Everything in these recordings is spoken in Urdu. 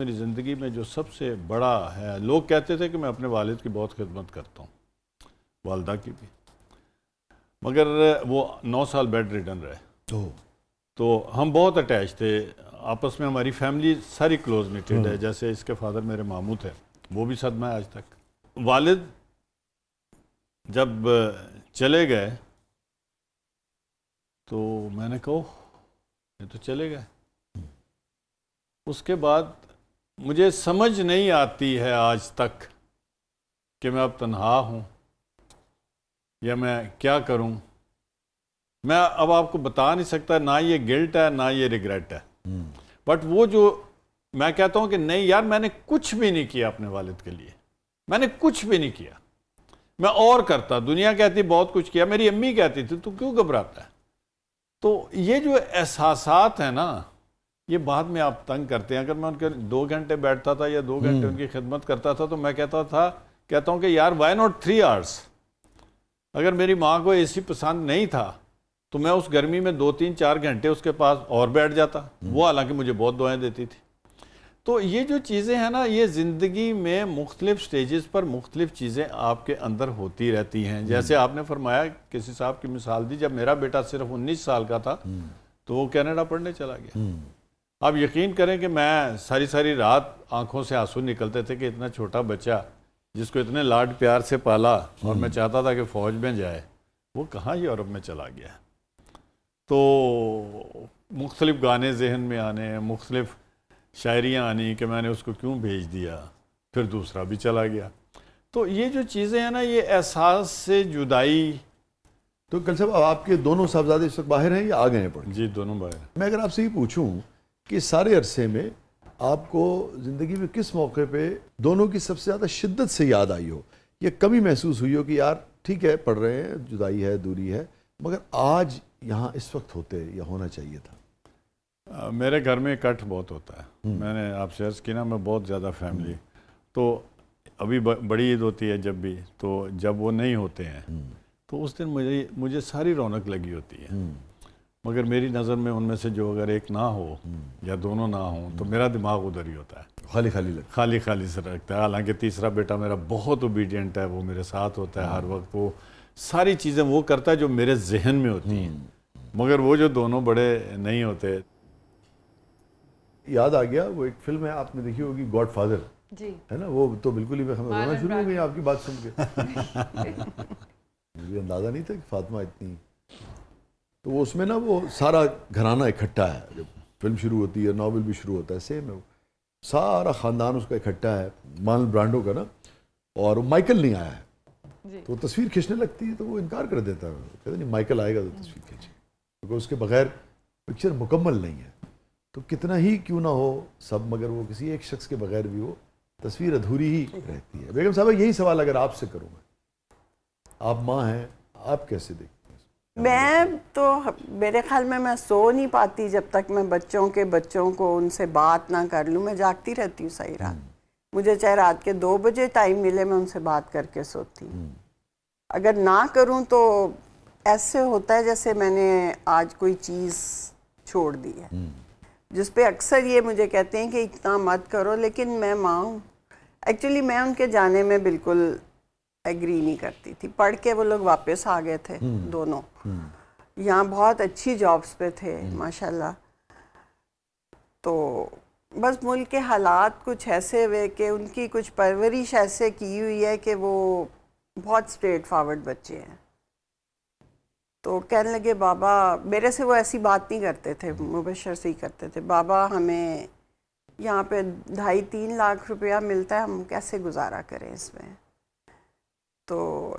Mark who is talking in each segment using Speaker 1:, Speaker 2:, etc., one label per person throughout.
Speaker 1: میری زندگی میں جو سب سے بڑا ہے، لوگ کہتے تھے کہ میں اپنے والد کی بہت خدمت کرتا ہوں، والدہ کی بھی، مگر وہ 9 سال بیڈ ریڈن رہے تو ہم بہت اٹیچ تھے آپس میں، ہماری فیملی ساری کلوز نیٹڈ ہے. جیسے اس کے فادر میرے ماموں تھے، وہ بھی صدمہ ہے آج تک. والد جب چلے گئے تو میں نے کہا یہ تو چلے گئے. اس کے بعد مجھے سمجھ نہیں آتی ہے آج تک کہ میں اب تنہا ہوں یا میں کیا کروں. میں اب آپ کو بتا نہیں سکتا، نہ یہ گلٹ ہے نہ یہ ریگریٹ ہے، بٹ وہ جو میں کہتا ہوں کہ نہیں یار میں نے کچھ بھی نہیں کیا اپنے والد کے لیے، میں نے کچھ بھی نہیں کیا. میں اور کرتا، دنیا کہتی بہت کچھ کیا، میری امی کہتی تھی تو کیوں گھبراتا ہے. تو یہ جو احساسات ہیں نا، یہ بعد میں آپ تنگ کرتے ہیں. اگر میں ان کے 2 گھنٹے بیٹھتا تھا یا 2 گھنٹے ان کی خدمت کرتا تھا تو میں کہتا ہوں کہ یار وائی ناٹ 3 hours. اگر میری ماں کو اے سی پسند نہیں تھا تو میں اس گرمی میں 2-3-4 گھنٹے اس کے پاس اور بیٹھ جاتا. وہ حالانکہ مجھے بہت دعائیں دیتی تھی. تو یہ جو چیزیں ہیں نا، یہ زندگی میں مختلف سٹیجز پر مختلف چیزیں آپ کے اندر ہوتی رہتی ہیں. جیسے آپ نے فرمایا، کسی صاحب کی مثال دی، جب میرا بیٹا صرف 19 سال کا تھا تو وہ کینیڈا پڑھنے چلا گیا. آپ یقین کریں کہ میں ساری رات آنکھوں سے آنسو نکلتے تھے کہ اتنا چھوٹا بچہ جس کو اتنے لاڈ پیار سے پالا اور میں چاہتا تھا کہ فوج میں جائے، وہ کہاں یورپ میں چلا گیا. تو مختلف گانے ذہن میں آنے، مختلف شاعریاں آنی کہ میں نے اس کو کیوں بھیج دیا، پھر دوسرا بھی چلا گیا. تو یہ جو چیزیں ہیں نا، یہ احساس سے جدائی.
Speaker 2: تو کل صاحب آپ کے دونوں صاحبزادے اس وقت باہر ہیں یا آ گئے ہیں پڑھ؟
Speaker 1: جی دونوں باہر.
Speaker 2: میں اگر آپ سے یہ پوچھوں کہ سارے عرصے میں آپ کو زندگی میں کس موقع پہ دونوں کی سب سے زیادہ شدت سے یاد آئی ہو، یا کمی محسوس ہوئی ہو کہ یار ٹھیک ہے پڑھ رہے ہیں، جدائی ہے، دوری ہے، مگر آج یہاں اس وقت ہوتے یا ہونا چاہیے تھا؟
Speaker 1: میرے گھر میں کٹ بہت ہوتا ہے. میں نے آپ سے عرض کی نا، میں بہت زیادہ فیملی. تو ابھی بڑی عید ہوتی ہے جب بھی، تو جب وہ نہیں ہوتے ہیں تو اس دن مجھے ساری رونق لگی ہوتی ہے. مگر میری نظر میں ان میں سے جو اگر ایک نہ ہو یا دونوں نہ ہوں تو میرا دماغ ادھر ہی ہوتا ہے،
Speaker 2: خالی خالی لگتا،
Speaker 1: خالی خالی سے رکھتا ہے. حالانکہ تیسرا بیٹا میرا بہت اوبیڈینٹ ہے، وہ میرے ساتھ ہوتا ہے ہر وقت، وہ ساری چیزیں وہ کرتا ہے جو میرے ذہن میں ہوتی ہیں. مگر وہ جو دونوں بڑے نہیں ہوتے.
Speaker 2: یاد آ گیا وہ ایک فلم ہے آپ نے دیکھی ہوگی، گاڈ فادر،
Speaker 3: جی
Speaker 2: ہے نا؟ وہ تو بالکل ہی ہمیں رونا شروع ہو گئی آپ کی بات سن کے. مجھے اندازہ نہیں تھا کہ فاطمہ اتنی. تو اس میں نا وہ سارا گھرانہ اکٹھا ہے، جب فلم شروع ہوتی ہے، ناول بھی شروع ہوتا ہے، سیم ہے، سارا خاندان اس کا اکٹھا ہے، مارلن برانڈو کا نا، اور مائیکل نہیں آیا ہے. تو تصویر کھینچنے لگتی ہے تو وہ انکار کر دیتا ہے، کہتا نہیں مائیکل آئے گا تو تصویر کھینچے، کیونکہ اس کے بغیر پکچر مکمل نہیں ہے. تو کتنا ہی کیوں نہ ہو سب، مگر وہ کسی ایک شخص کے بغیر بھی وہ تصویر ادھوری ہی رہتی ہے. بیگم صاحبہ یہی سوال اگر آپ سے کروں میں، آپ ماں ہیں، آپ کیسے دیکھتے ہیں؟
Speaker 4: میں تو میرے خیال میں سو نہیں پاتی جب تک میں بچوں کو ان سے بات نہ کر لوں. میں جاگتی رہتی ہوں ساری رات. مجھے چاہے رات کے 2 بجے ٹائم ملے، میں ان سے بات کر کے سوتی ہوں. اگر نہ کروں تو ایسے ہوتا ہے جیسے میں نے آج کوئی چیز چھوڑ دی ہے، جس پہ اکثر یہ مجھے کہتے ہیں کہ اتنا مت کرو، لیکن میں ماں ہوں. ایکچولی میں ان کے جانے میں بالکل ایگری نہیں کرتی تھی. پڑھ کے وہ لوگ واپس آ گئے تھے دونوں، یہاں بہت اچھی جابس پہ تھے ماشاءاللہ. تو بس ملک کے حالات کچھ ایسے ہوئے کہ ان کی کچھ پرورش ایسے کی ہوئی ہے کہ وہ بہت اسٹریٹ فارورڈ بچے ہیں. تو کہنے لگے بابا، میرے سے وہ ایسی بات نہیں کرتے تھے، مبشر سے ہی کرتے تھے، بابا ہمیں یہاں پہ 2.5-3 لاکھ روپیہ ملتا ہے، ہم کیسے گزارا کریں اس میں. تو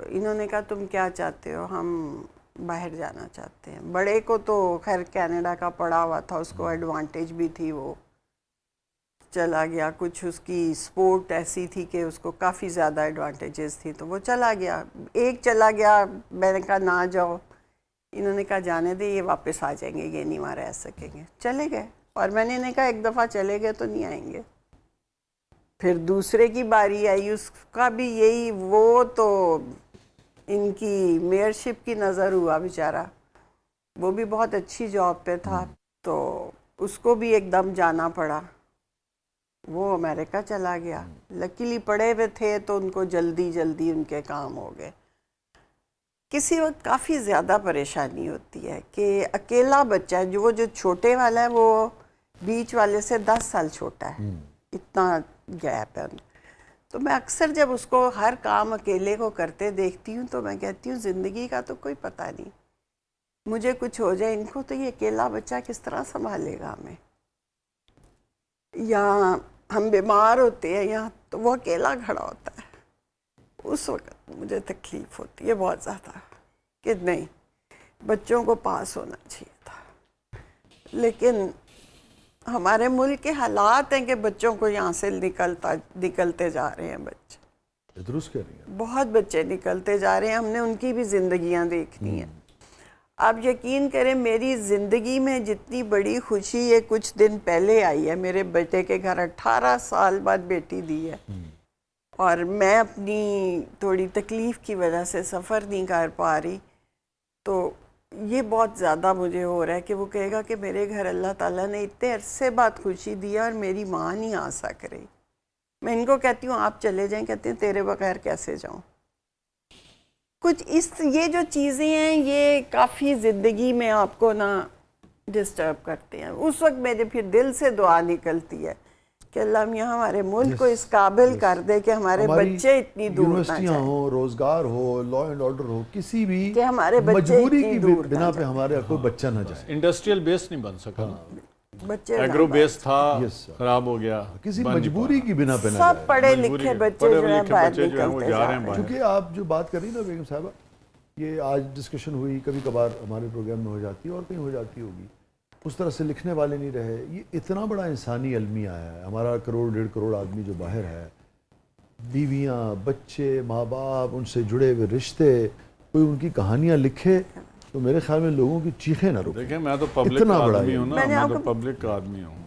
Speaker 4: انہوں نے کہا تم کیا چاہتے ہو؟ ہم باہر جانا چاہتے ہیں. بڑے کو تو خیر کینیڈا کا پڑا ہوا تھا، اس کو ایڈوانٹیج بھی تھی، وہ چلا گیا. کچھ اس کی سپورٹ ایسی تھی کہ اس کو کافی زیادہ ایڈوانٹیجز تھی، تو وہ چلا گیا. ایک چلا گیا، میں نے کہا نہ جاؤ. انہوں نے کہا جانے دے، یہ واپس آ جائیں گے، یہ نہیں وہاں رہ سکیں گے. چلے گئے. اور میں نے کہا ایک دفعہ چلے گئے تو نہیں آئیں گے. پھر دوسرے کی باری آئی، اس کا بھی یہی. وہ تو ان کی میئرشپ کی نظر ہوا بیچارہ، وہ بھی بہت اچھی جاب پہ تھا، تو اس کو بھی ایک دم جانا پڑا. وہ امریکہ چلا گیا. لکیلی پڑھے ہوئے تھے تو ان کو جلدی جلدی ان کے کام ہو گئے. کسی وقت کافی زیادہ پریشانی ہوتی ہے کہ اکیلا بچہ ہے، جو چھوٹے والا ہے وہ بیچ والے سے 10 سال چھوٹا ہے، اتنا گیپ ہے. تو میں اکثر جب اس کو ہر کام اکیلے کو کرتے دیکھتی ہوں تو میں کہتی ہوں زندگی کا تو کوئی پتہ نہیں، مجھے کچھ ہو جائے ان کو تو یہ اکیلا بچہ کس طرح سنبھالے گا ہمیں. یا ہم بیمار ہوتے ہیں یا تو وہ اکیلا کھڑا ہوتا ہے. اس وقت مجھے تکلیف ہوتی ہے بہت زیادہ کہ نہیں، بچوں کو پاس ہونا چاہیے تھا. لیکن ہمارے ملک کے حالات ہیں کہ بچوں کو یہاں سے نکلتے جا رہے ہیں بچے.
Speaker 2: درست کہہ رہی ہیں.
Speaker 4: بہت بچے نکلتے جا رہے ہیں، ہم نے ان کی بھی زندگیاں دیکھنی ہیں. آپ یقین کریں میری زندگی میں جتنی بڑی خوشی یہ کچھ دن پہلے آئی ہے. میرے بیٹے کے گھر 18 سال بعد بیٹی دی ہے، اور میں اپنی تھوڑی تکلیف کی وجہ سے سفر نہیں کر پا رہی. تو یہ بہت زیادہ مجھے ہو رہا ہے کہ وہ کہے گا کہ میرے گھر اللہ تعالیٰ نے اتنے عرصے بعد خوشی دیا اور میری ماں نہیں آ سک رہی. میں ان کو کہتی ہوں آپ چلے جائیں، کہتے ہیں تیرے بغیر کیسے جاؤں. کچھ یہ جو چیزیں ہیں یہ کافی زندگی میں آپ کو نا ڈسٹرب کرتے ہیں. اس وقت میرے پھر دل سے دعا نکلتی ہے کہ اللہ میاں ہمارے ملک کو اس قابل کر دے کہ ہمارے بچے اتنی دور نہ
Speaker 2: یونیورسٹیاں
Speaker 4: جائیں،
Speaker 2: ہو، روزگار ہو، لا اینڈ آرڈر ہو، کسی بھی
Speaker 4: کہ ہمارے بچے
Speaker 2: مجبوری
Speaker 4: اتنی
Speaker 2: کی
Speaker 4: دور نہ
Speaker 2: بنا پہ
Speaker 4: جائیں.
Speaker 2: ہمارے کوئی بچہ نہ جائے.
Speaker 1: انڈسٹریل بیس نہیں بن سکا،
Speaker 4: بچے
Speaker 1: ایگرو بیس تھا
Speaker 2: Yes, sir.
Speaker 1: خراب ہو گیا.
Speaker 2: کسی
Speaker 1: بن نہیں
Speaker 2: مجبوری
Speaker 1: پا
Speaker 2: کی بنا پہ نہ
Speaker 4: سب
Speaker 2: جائے.
Speaker 4: پڑھے
Speaker 1: مجبوری
Speaker 4: لکھے
Speaker 1: کے
Speaker 4: بچے
Speaker 1: پڑھے
Speaker 4: جو ہیں
Speaker 1: لکھے
Speaker 4: باہر
Speaker 1: بچے جو ہیں وہ
Speaker 4: نکلتے
Speaker 1: جا
Speaker 4: جا
Speaker 1: رہے
Speaker 4: رہے
Speaker 1: ہیں
Speaker 4: ہیں.
Speaker 1: باہر.
Speaker 2: کیونکہ آپ جو بات کر رہی نا بیگم صاحبہ، یہ آج ڈسکشن ہوئی، کبھی کبھار ہمارے پروگرام میں ہو جاتی ہے اور کہیں ہو جاتی ہوگی. اس طرح سے لکھنے والے نہیں رہے. یہ اتنا بڑا انسانی المیہ ہے. ہمارا 1.5 کروڑ آدمی جو باہر ہے، بیویاں، بچے، ماں باپ، ان سے جڑے ہوئے رشتے، کوئی ان کی کہانیاں لکھے تو میرے خیال میں لوگوں کی چیخیں نہ رکیں.
Speaker 1: دیکھیں میں تو پبلک
Speaker 2: اتنا
Speaker 1: کا
Speaker 2: بڑا
Speaker 1: آدمی ہوں نا،
Speaker 4: میں نے
Speaker 1: میں
Speaker 4: آپ
Speaker 1: تو
Speaker 4: کو
Speaker 1: پبلک کا آدمی ہوں.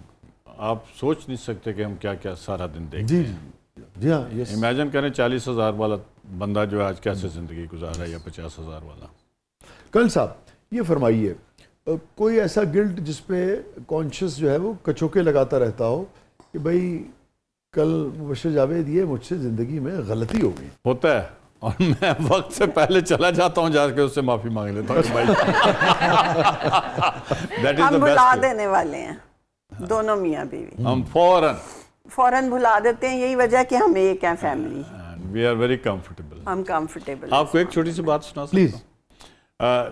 Speaker 1: آپ سوچ نہیں سکتے کہ ہم کیا کیا سارا دن دیکھتے
Speaker 2: جی
Speaker 1: ہیں.
Speaker 2: جی ہاں. یس.
Speaker 1: امیجن کریں 40,000 والا بندہ جو ہے آج کیسے زندگی گزار رہا ہے، یا 50,000 والا.
Speaker 2: کل صاحب یہ فرمائیے، کوئی ایسا گلٹ جس پہ کانشیس جو ہے وہ کچوکے لگاتا رہتا ہو کہ بھئی کل مبشر جاوید یہ مجھ سے زندگی میں غلطی ہو گئی؟
Speaker 1: ہوتا ہے، اور میں وقت سے پہلے چلا جاتا ہوں، جا کے اس سے معافی مانگ لیتا ہوں کہ بھائی that is
Speaker 4: ہم
Speaker 1: the
Speaker 4: بھلا
Speaker 1: best.
Speaker 4: دینے والے ہیں دونوں میاں بیوی،
Speaker 1: ہم فوراً
Speaker 4: بھلا دیتے ہیں. یہی وجہ کہ ہم ایک ہیں family,
Speaker 1: we are very comfortable.
Speaker 4: ہم کمفرٹیبل.
Speaker 1: آپ کو ایک چھوٹی سی بات سنا سکتا ہوں؟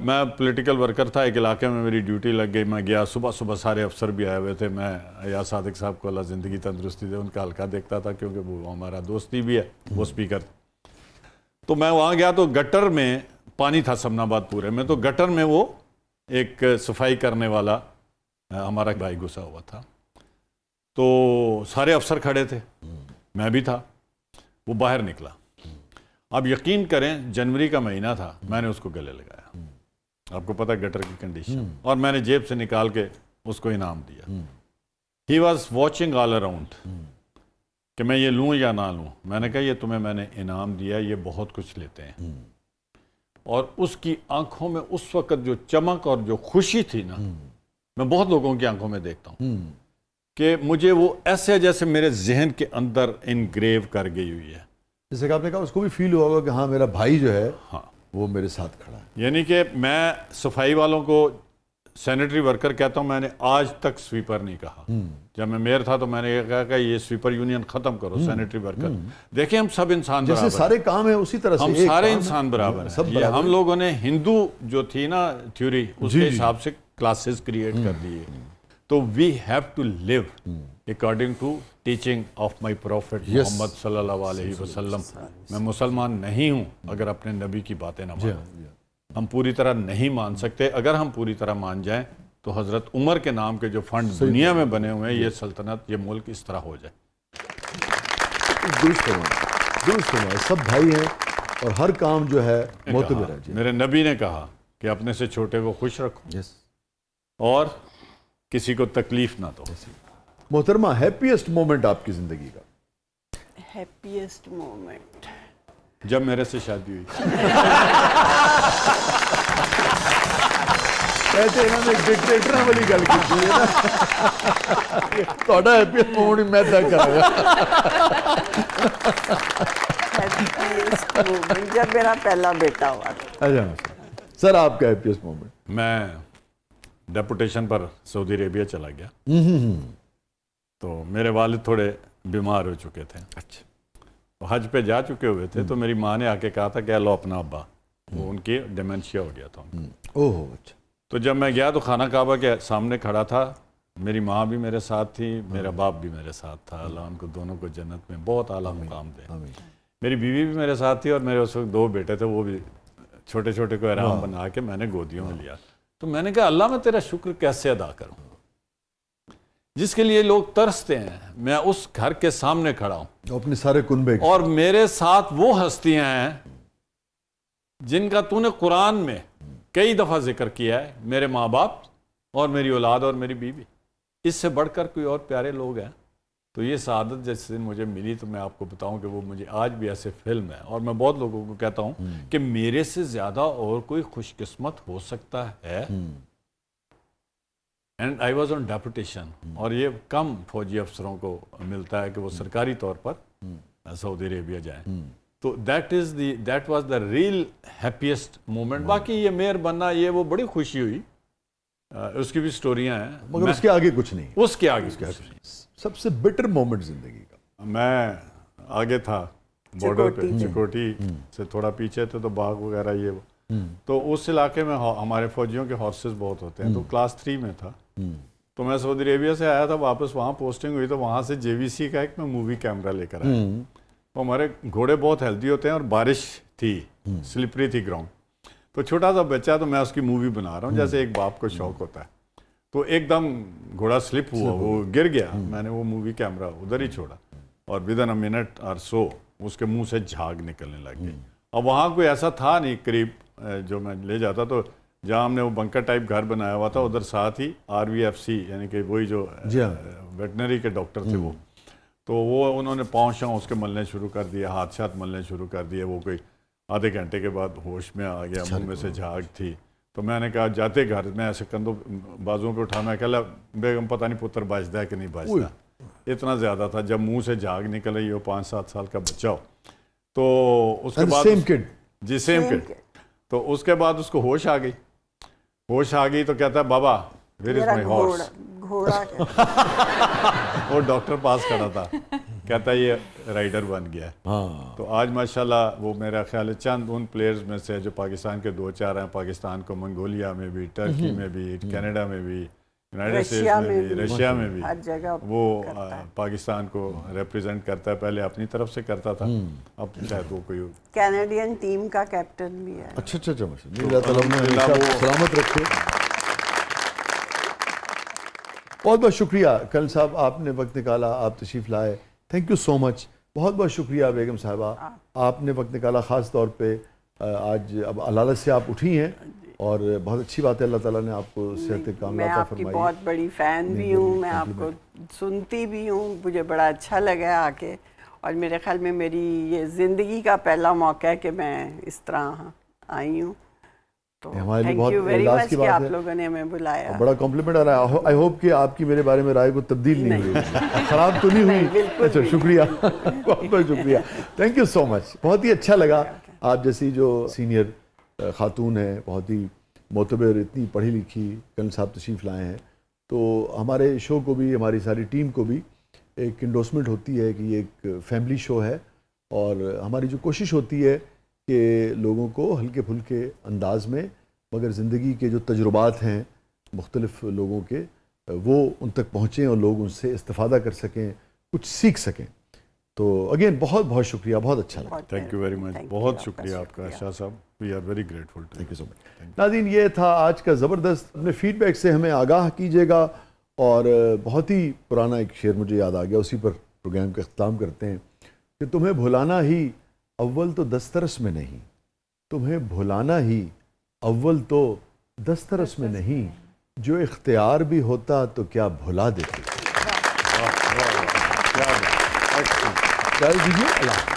Speaker 1: میں پولیٹیکل ورکر تھا، ایک علاقے میں میری ڈیوٹی لگ گئی. میں گیا، صبح سارے افسر بھی آئے ہوئے تھے. میں یا صادق صاحب کو اللہ زندگی تندرستی دے، ان کا حلقہ دیکھتا تھا کیونکہ وہ ہمارا دوستی بھی ہے، وہ اسپیکر. تو میں وہاں گیا تو گٹر میں پانی تھا سمن آباد پورے میں. تو گٹر میں وہ ایک صفائی کرنے والا ہمارا بھائی گھسا ہوا تھا. تو سارے افسر کھڑے تھے، میں بھی تھا. وہ باہر نکلا. اب یقین کریں جنوری کا مہینہ تھا، میں نے اس کو گلے لگایا. آپ کو پتہ گٹر کی کنڈیشن، اور میں نے جیب سے نکال کے اس کو انعام دیا. He was watching all around کہ میں یہ لوں یا نہ لوں. میں نے کہا یہ تمہیں میں نے انعام دیا، یہ بہت کچھ لیتے ہیں. اور اس کی آنکھوں میں اس وقت جو چمک اور جو خوشی تھی نا، میں بہت لوگوں کی آنکھوں میں دیکھتا ہوں کہ مجھے وہ ایسے جیسے میرے ذہن کے اندر انگریو کر گئی ہوئی ہے.
Speaker 2: جیسے کہ آپ نے کہا اس کو بھی فیل ہوا ہوگا کہ ہاں میرا بھائی جو ہے
Speaker 1: ہاں،
Speaker 2: وہ میرے ساتھ کھڑا ہے.
Speaker 1: یعنی کہ میں صفائی والوں کو سینیٹری ورکر کہتا ہوں. میں نے آج تک سویپر نہیں کہا. جب میں میئر تھا تو میں نے یہ کہا کہ یہ سویپر یونین ختم کرو، سینیٹری ورکر. دیکھیں ہم سب انسان
Speaker 2: جیسے
Speaker 1: برابر
Speaker 2: سارے کام ہیں اسی طرح سے
Speaker 1: ہم
Speaker 2: ایک
Speaker 1: سارے
Speaker 2: کام ہے.
Speaker 1: انسان برابر ہیں.
Speaker 2: سب
Speaker 1: یہ
Speaker 2: برابر
Speaker 1: ہم لوگوں نے ہندو جو تھی نا تھیوری، اس
Speaker 2: جی
Speaker 1: کے
Speaker 2: جی.
Speaker 1: حساب سے کلاسز کریٹ کر دیے. تو we have to live according to teaching of my prophet Muhammad صلی اللہ علیہ وسلم. میں مسلمان نہیں ہوں اگر اپنے نبی کی باتیں نہ مانوں. ہم پوری طرح نہیں مان سکتے. اگر ہم پوری طرح مان جائیں تو حضرت عمر کے نام کے جو فنڈ دنیا میں بنے ہوئے ہیں، یہ سلطنت، یہ ملک اس طرح ہو جائے.
Speaker 2: درست فرمایا. سب بھائی ہیں اور ہر کام جو ہے معتبر ہے.
Speaker 1: میرے نبی نے کہا کہ اپنے سے چھوٹے کو خوش رکھو اور کسی کو تکلیف نہ دو.
Speaker 2: محترمہ، ہیپیسٹ مومنٹ آپ کی زندگی کا؟
Speaker 4: ہیپیسٹ مومنٹ
Speaker 1: جب میرے سے شادی ہوئی.
Speaker 2: کہتے ہیں نا ڈکٹیٹر والی گل کی ہے نا تھوڑا ہیپیسٹ مومنٹ میں طے کراں
Speaker 4: جب میرا پہلا بیٹا ہوا تھا.
Speaker 2: اچھا سر آپ کا ہیپیسٹ مومنٹ؟
Speaker 1: میں ڈیپوٹیشن پر سعودی عربیہ چلا گیا تو میرے والد تھوڑے بیمار ہو چکے تھے.
Speaker 2: اچھا.
Speaker 1: وہ حج پہ جا چکے ہوئے تھے تو میری ماں نے آ کے کہا تھا کہ لو اپنا ابا, وہ ان کی ڈیمنشیا ہو گیا تھا.
Speaker 2: اوہ اچھا.
Speaker 1: تو جب میں گیا تو خانہ کعبہ کے سامنے کھڑا تھا. میری ماں بھی میرے ساتھ تھی, میرا باپ بھی میرے ساتھ تھا. اللہ ان کو دونوں کو جنت میں بہت اعلیٰ مقام دے. میری بیوی بھی میرے ساتھ تھی اور میرے اس وقت 2 بیٹے تھے, وہ بھی چھوٹے چھوٹے کو احرام بنا کے میں نے گودیوں میں لیا. تو میں نے کہا اللہ میں تیرا شکر کیسے ادا کروں, جس کے لیے لوگ ترستے ہیں. میں اس گھر کے سامنے کھڑا ہوں
Speaker 2: اپنے سارے کنبے
Speaker 1: اور میرے ساتھ وہ ہستیاں ہیں جن کا تو نے قرآن میں کئی دفعہ ذکر کیا ہے, میرے ماں باپ اور میری اولاد اور میری بیوی. اس سے بڑھ کر کوئی اور پیارے لوگ ہیں. تو یہ سعادت جس دن مجھے ملی تو میں آپ کو بتاؤں کہ وہ مجھے آج بھی ایسے فلم ہے. اور میں بہت لوگوں کو کہتا ہوں کہ میرے سے زیادہ اور کوئی خوش قسمت ہو سکتا ہے. And I was on deputation, اور یہ کم فوجی افسروں کو ملتا ہے کہ وہ سرکاری طور پر سعودی عربیہ جائیں. تو that was the real happiest moment. باقی یہ میئر بننا یہ وہ بڑی خوشی ہوئی, اس کی بھی سٹوریاں ہیں
Speaker 2: مگر اس کے آگے کچھ نہیں.
Speaker 1: اس کے آگے
Speaker 2: سب سے بٹر مومنٹ زندگی کا؟
Speaker 1: میں آگے تھا بارڈر پہ, چکوٹی سے تھوڑا پیچھے تھے تو باغ وغیرہ یہ وہ. تو اس علاقے میں ہمارے فوجیوں کے ہارسز بہت ہوتے ہیں. تو کلاس 3 میں تھا تو میں سعودی عربیہ سے آیا تھا واپس, وہاں پوسٹنگ ہوئی تو وہاں سے JVC کا ایک میں مووی کیمرہ لے کر آیا. تو ہمارے گھوڑے بہت ہیلدی ہوتے ہیں اور بارش تھی, سلپری تھی گراؤنڈ. تو چھوٹا سا بچہ تو میں اس کی مووی بنا رہا ہوں جیسے ایک باپ کو شوق ہوتا ہے. تو ایک دم گھوڑا سلپ ہوا, وہ گر گیا. میں نے وہ مووی کیمرہ ادھر ہی چھوڑا اور ودن اے منٹ اور سو اس کے منہ سے جھاگ نکلنے لگ گئی. اور وہاں کوئی ایسا تھا نہیں قریب جو میں لے جاتا. تو جہاں ہم نے وہ بنکر ٹائپ گھر بنایا ہوا تھا ادھر ساتھ ہی RVFC یعنی کہ وہی جو ویٹنری کے ڈاکٹر تھے وہ, تو وہ انہوں نے پاؤں شاؤں اس کے ملنے شروع کر دیے, ہاتھ شاتھ ملنے شروع کر دیے. وہ کوئی آدھے گھنٹے کے بعد ہوش میں آ گیا, منہ میں سے جھاگ تھی. تو میں نے کہا جاتے گھر میں ایسے کندھوں بازوؤں پہ اٹھا, میں کہا بیگم پتہ نہیں پتر بچتا ہے کہ نہیں بچتا. اتنا زیادہ تھا. جب منہ سے جھاگ نکل رہی ہو 5-7 سال کا بچہ ہو تو اس کے بعد جی سیم کڈ. تو اس کے بعد اس کو ہوش آ گئی. ہوش آ گئی تو کہتا ہے بابا ویئر از مائی ہارس.
Speaker 4: گھوڑا
Speaker 1: وہ ڈاکٹر پاس کھڑا تھا, کہتا ہے یہ رائڈر بن گیا. تو آج ماشاءاللہ وہ میرا خیال ہے چند ان پلیئرز میں سے جو پاکستان کے 2-4 ہیں. پاکستان کو منگولیا میں بھی, ٹرکی میں بھی, کینیڈا میں بھی, یونائٹڈ اسٹیٹس میں بھی, رشیا میں بھی,
Speaker 4: ہر جگہ
Speaker 1: وہ پاکستان کو ریپریزنٹ کرتا ہے. پہلے اپنی طرف سے کرتا تھا, اب شاید وہ کوئی
Speaker 4: کینیڈین ٹیم کا کیپٹن بھی ہے.
Speaker 2: اچھا اچھا اچھا, اللہ تعالیٰ سلامت رکھے. بہت بہت شکریہ کرنل صاحب, آپ نے وقت نکالا, آپ تشریف لائے. تھینک یو سو مچ. بہت بہت شکریہ بیگم صاحبہ, آپ نے وقت نکالا. خاص طور پہ آج اب علالت سے آپ اٹھی ہیں اور بہت اچھی بات ہے, اللہ تعالیٰ نے آپ کو صحت کاملہ عطا فرمائی.
Speaker 4: میں آپ کی بہت بڑی فین بھی ہوں, میں آپ کو سنتی بھی ہوں. مجھے بڑا اچھا لگا آ کے, اور میرے خیال میں میری یہ زندگی کا پہلا موقع ہے کہ میں اس طرح آئی ہوں. تو تھینک یو ویری مچ کہ آپ لوگوں نے ہمیں بلایا.
Speaker 2: بڑا کمپلیمنٹ آ رہا ہے. آئی ہوپ کہ آپ کی میرے بارے میں رائے کو تبدیل نہیں ہوئی, خراب تو نہیں ہوئی. اچھا شکریہ, بہت بہت شکریہ. تھینک یو سو مچ. بہت ہی اچھا لگا. آپ جیسی جو سینئر خاتون ہیں, بہت ہی معتبر, اتنی پڑھی لکھی, کرنل صاحب تشریف لائے ہیں. تو ہمارے شو کو بھی, ہماری ساری ٹیم کو بھی ایک انڈورسمنٹ ہوتی ہے کہ یہ ایک فیملی شو ہے, اور ہماری جو کوشش ہوتی ہے کہ لوگوں کو ہلکے پھلکے انداز میں مگر زندگی کے جو تجربات ہیں مختلف لوگوں کے, وہ ان تک پہنچیں اور لوگ ان سے استفادہ کر سکیں, کچھ سیکھ سکیں. تو اگین بہت بہت شکریہ, بہت اچھا لگا.
Speaker 1: تھینک یو ویری مچ, بہت شکریہ آپ کا شاہ صاحب. We are very grateful.
Speaker 2: Thank you so much. ناظرین, یہ تھا آج کا زبردست. اپنے فیڈ بیک سے ہمیں آگاہ کیجیے گا. اور بہت ہی پرانا ایک شعر مجھے یاد آ گیا, اسی پر پروگرام کا اختتام کرتے ہیں کہ تمہیں بھلانا ہی اول تو دسترس میں نہیں, تمہیں بھلانا ہی اول تو دسترس میں نہیں, جو اختیار بھی ہوتا تو کیا بھلا دیتے. اللہ